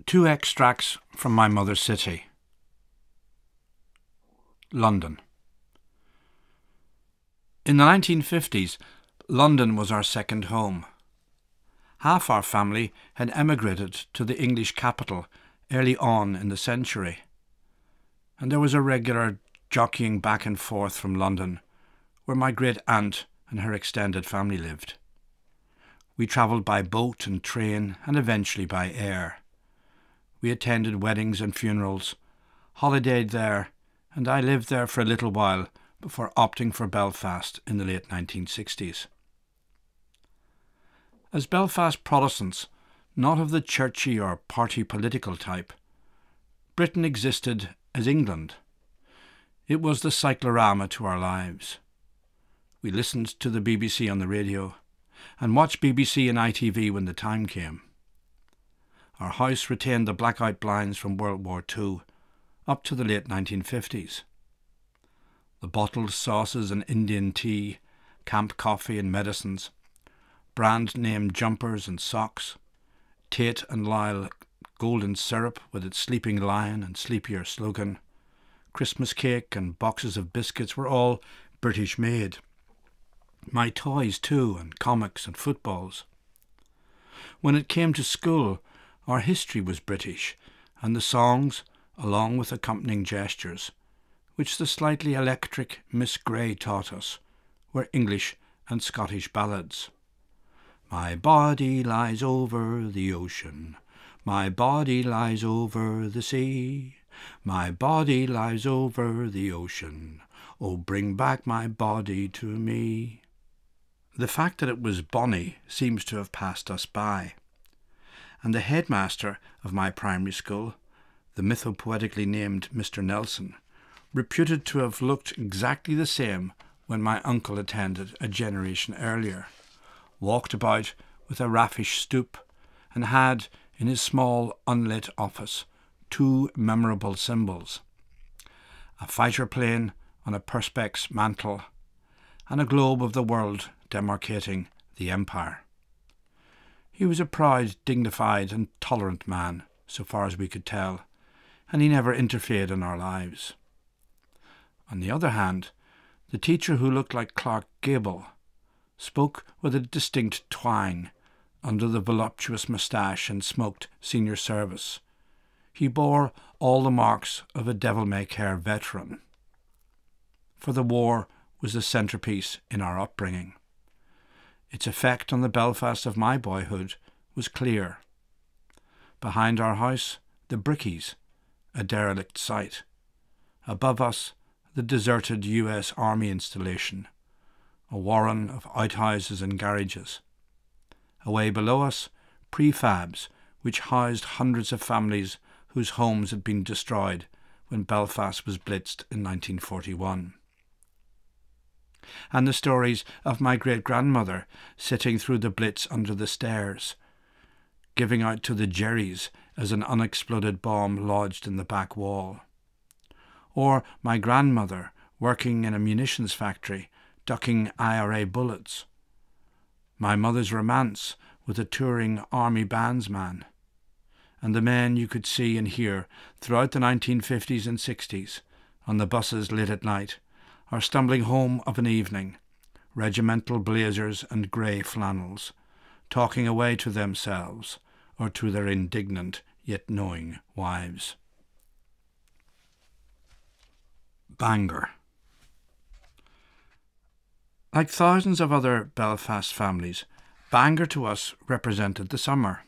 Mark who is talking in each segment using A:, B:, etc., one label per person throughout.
A: Two extracts from my mother's city. London. In the 1950s, London was our second home. Half our family had emigrated to the English capital early on in the century, and there was a regular jockeying back and forth from London, where my great-aunt and her extended family lived. We travelled by boat and train and eventually by air. We attended weddings and funerals, holidayed there, and I lived there for a little while before opting for Belfast in the late 1960s. As Belfast Protestants, not of the churchy or party political type, Britain existed as England. It was the cyclorama to our lives. We listened to the BBC on the radio and watched BBC and ITV when the time came. Our house retained the blackout blinds from World War II up to the late 1950s. The bottled sauces and Indian tea, camp coffee and medicines, brand-name jumpers and socks, Tate and Lyle golden syrup with its sleeping lion and sleepier slogan, Christmas cake and boxes of biscuits were all British made. My toys too, and comics and footballs. When it came to school, our history was British, and the songs, along with accompanying gestures, which the slightly electric Miss Gray taught us, were English and Scottish ballads. My body lies over the ocean, my body lies over the sea, my body lies over the ocean, oh bring back my body to me. The fact that it was bonny seems to have passed us by, and the headmaster of my primary school, the mythopoetically named Mr. Nelson, reputed to have looked exactly the same when my uncle attended a generation earlier, walked about with a raffish stoop, and had, in his small unlit office, two memorable symbols: a fighter plane on a perspex mantle, and a globe of the world demarcating the empire. He was a proud, dignified and tolerant man, so far as we could tell, and he never interfered in our lives. On the other hand, the teacher who looked like Clark Gable spoke with a distinct twang under the voluptuous moustache and smoked senior service. He bore all the marks of a devil-may-care veteran. For the war was the centrepiece in our upbringing. Its effect on the Belfast of my boyhood was clear. Behind our house, the Brickies, a derelict site. Above us, the deserted US Army installation, a warren of outhouses and garages. Away below us, prefabs, which housed hundreds of families whose homes had been destroyed when Belfast was blitzed in 1941. And the stories of my great-grandmother sitting through the blitz under the stairs, giving out to the Jerrys as an unexploded bomb lodged in the back wall. Or my grandmother working in a munitions factory, ducking IRA bullets. My mother's romance with a touring army bandsman. And the men you could see and hear throughout the 1950s and 60s on the buses late at night, or stumbling home of an evening, regimental blazers and grey flannels, talking away to themselves or to their indignant yet knowing wives. Bangor. Like thousands of other Belfast families, Bangor to us represented the summer.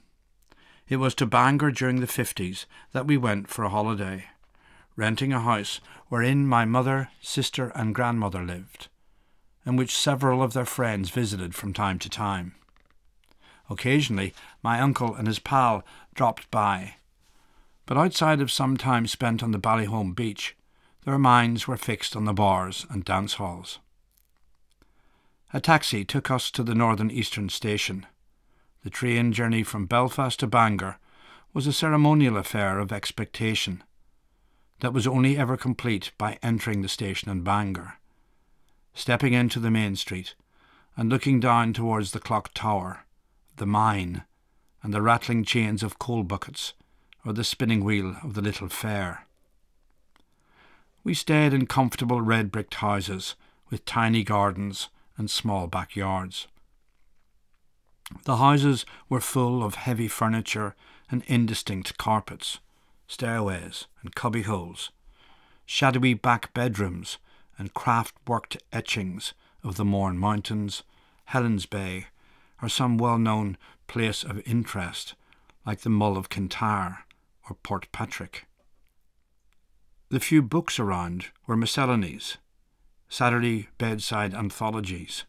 A: It was to Bangor during the 50s that we went for a holiday, renting a house wherein my mother, sister and grandmother lived, and which several of their friends visited from time to time. Occasionally, my uncle and his pal dropped by, but outside of some time spent on the Ballyholme beach, their minds were fixed on the bars and dance halls. A taxi took us to the Northern Eastern Station. The train journey from Belfast to Bangor was a ceremonial affair of expectation that was only ever complete by entering the station in Bangor, stepping into the main street and looking down towards the clock tower, the mine, and the rattling chains of coal buckets or the spinning wheel of the little fair. We stayed in comfortable red-bricked houses with tiny gardens and small backyards. The houses were full of heavy furniture and indistinct carpets, stairways and cubbyholes, shadowy back bedrooms and craft-worked etchings of the Mourne Mountains, Helen's Bay, or some well-known place of interest like the Mull of Kintyre or Port Patrick. The few books around were miscellanies, Saturday bedside anthologies.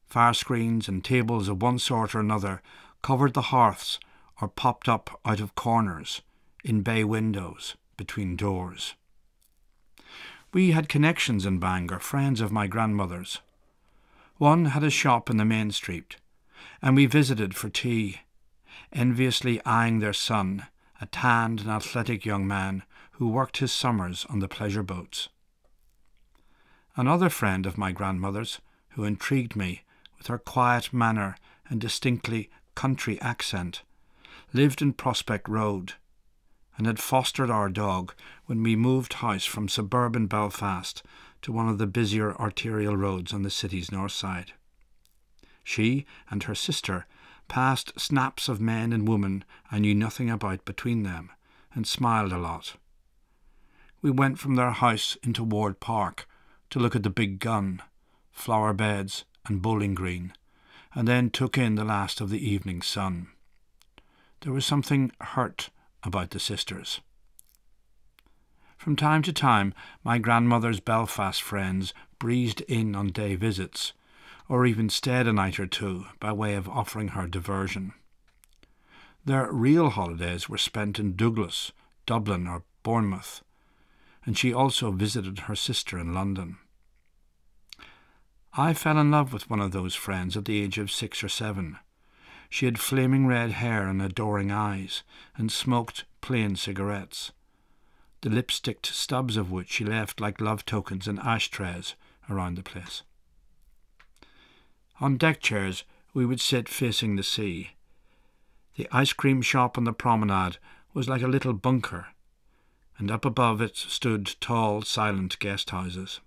A: Fire screens and tables of one sort or another covered the hearths or popped up out of corners in bay windows between doors. We had connections in Bangor, friends of my grandmother's. One had a shop in the main street, and we visited for tea, enviously eyeing their son, a tanned and athletic young man who worked his summers on the pleasure boats. Another friend of my grandmother's, who intrigued me with her quiet manner and distinctly country accent, lived in Prospect Road, and had fostered our dog when we moved house from suburban Belfast to one of the busier arterial roads on the city's north side. She and her sister passed snaps of men and women I knew nothing about between them, and smiled a lot. We went from their house into Ward Park to look at the big gun, flower beds and bowling green, and then took in the last of the evening sun. There was something hurt about the sisters. From time to time, my grandmother's Belfast friends breezed in on day visits, or even stayed a night or two by way of offering her diversion. Their real holidays were spent in Douglas, Dublin or Bournemouth, and she also visited her sister in London. I fell in love with one of those friends at the age of 6 or 7. She had flaming red hair and adoring eyes, and smoked plain cigarettes, the lipsticked stubs of which she left like love tokens in ashtrays around the place. On deck chairs we would sit facing the sea. The ice cream shop on the promenade was like a little bunker, and up above it stood tall, silent guest houses.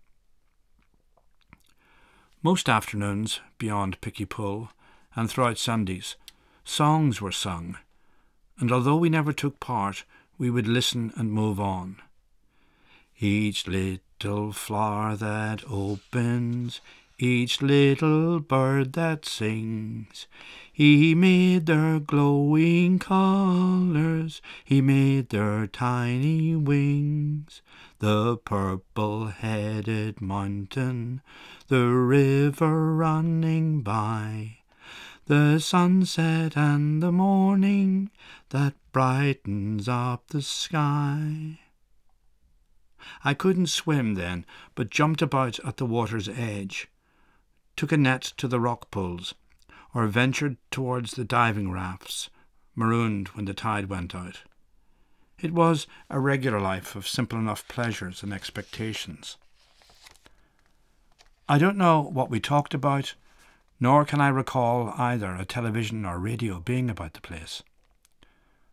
A: Most afternoons, beyond Picky Pull, and throughout Sundays, songs were sung, and although we never took part, we would listen and move on. Each little flower that opens, each little bird that sings, he made their glowing colours, he made their tiny wings. The purple-headed mountain, the river running by, the sunset and the morning that brightens up the sky. I couldn't swim then, but jumped about at the water's edge, took a net to the rock pools, or ventured towards the diving rafts, marooned when the tide went out. It was a regular life of simple enough pleasures and expectations. I don't know what we talked about, nor can I recall either a television or radio being about the place.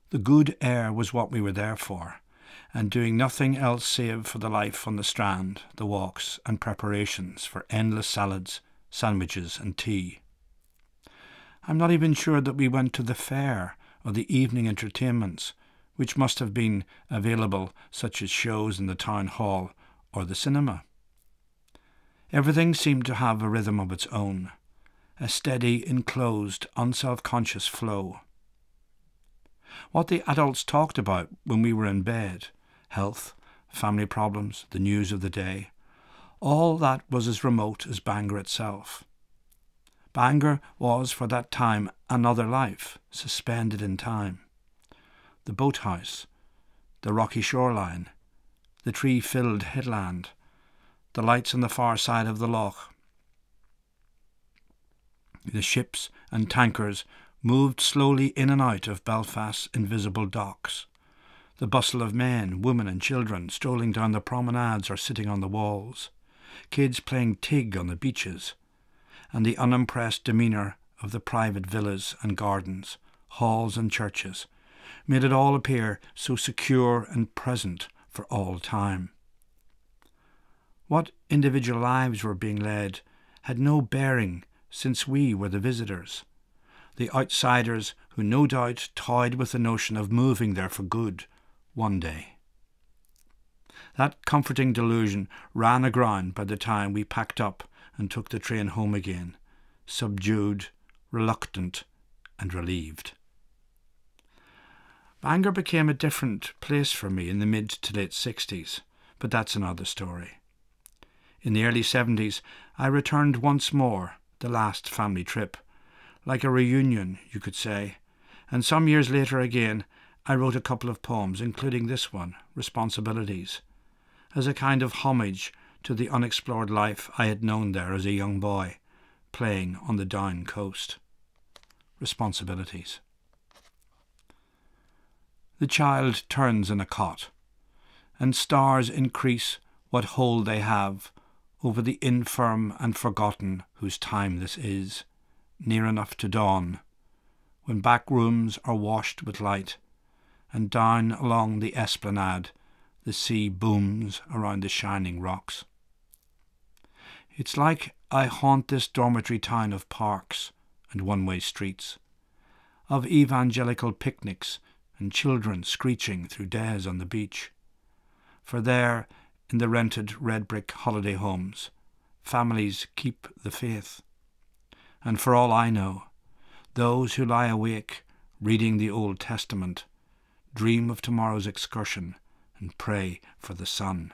A: The good air was what we were there for, and doing nothing else save for the life on the strand, the walks and preparations for endless salads, sandwiches and tea. I'm not even sure that we went to the fair or the evening entertainments, which must have been available, such as shows in the town hall or the cinema. Everything seemed to have a rhythm of its own, a steady, enclosed, unself-conscious flow. What the adults talked about when we were in bed, health, family problems, the news of the day, all that was as remote as Bangor itself. Bangor was, for that time, another life, suspended in time. The boathouse, the rocky shoreline, the tree-filled headland, the lights on the far side of the loch. The ships and tankers moved slowly in and out of Belfast's invisible docks, the bustle of men, women and children strolling down the promenades or sitting on the walls, kids playing tig on the beaches, and the unimpressed demeanour of the private villas and gardens, halls and churches, made it all appear so secure and present for all time. What individual lives were being led had no bearing, since we were the visitors, the outsiders who no doubt toyed with the notion of moving there for good one day. That comforting delusion ran aground by the time we packed up and took the train home again, subdued, reluctant, and relieved. Bangor became a different place for me in the mid to late 60s, but that's another story. In the early 70s, I returned once more, the last family trip, like a reunion, you could say, and some years later again, I wrote a couple of poems, including this one, Responsibilities, as a kind of homage to the unexplored life I had known there as a young boy, playing on the Down coast. Responsibilities. The child turns in a cot, and stars increase what hold they have over the infirm and forgotten whose time this is, near enough to dawn, when back rooms are washed with light, and down along the esplanade the sea booms around the shining rocks. It's like I haunt this dormitory town of parks and one-way streets, of evangelical picnics and children screeching through days on the beach. For there, in the rented red-brick holiday homes, families keep the faith. And for all I know, those who lie awake, reading the Old Testament, dream of tomorrow's excursion and pray for the sun.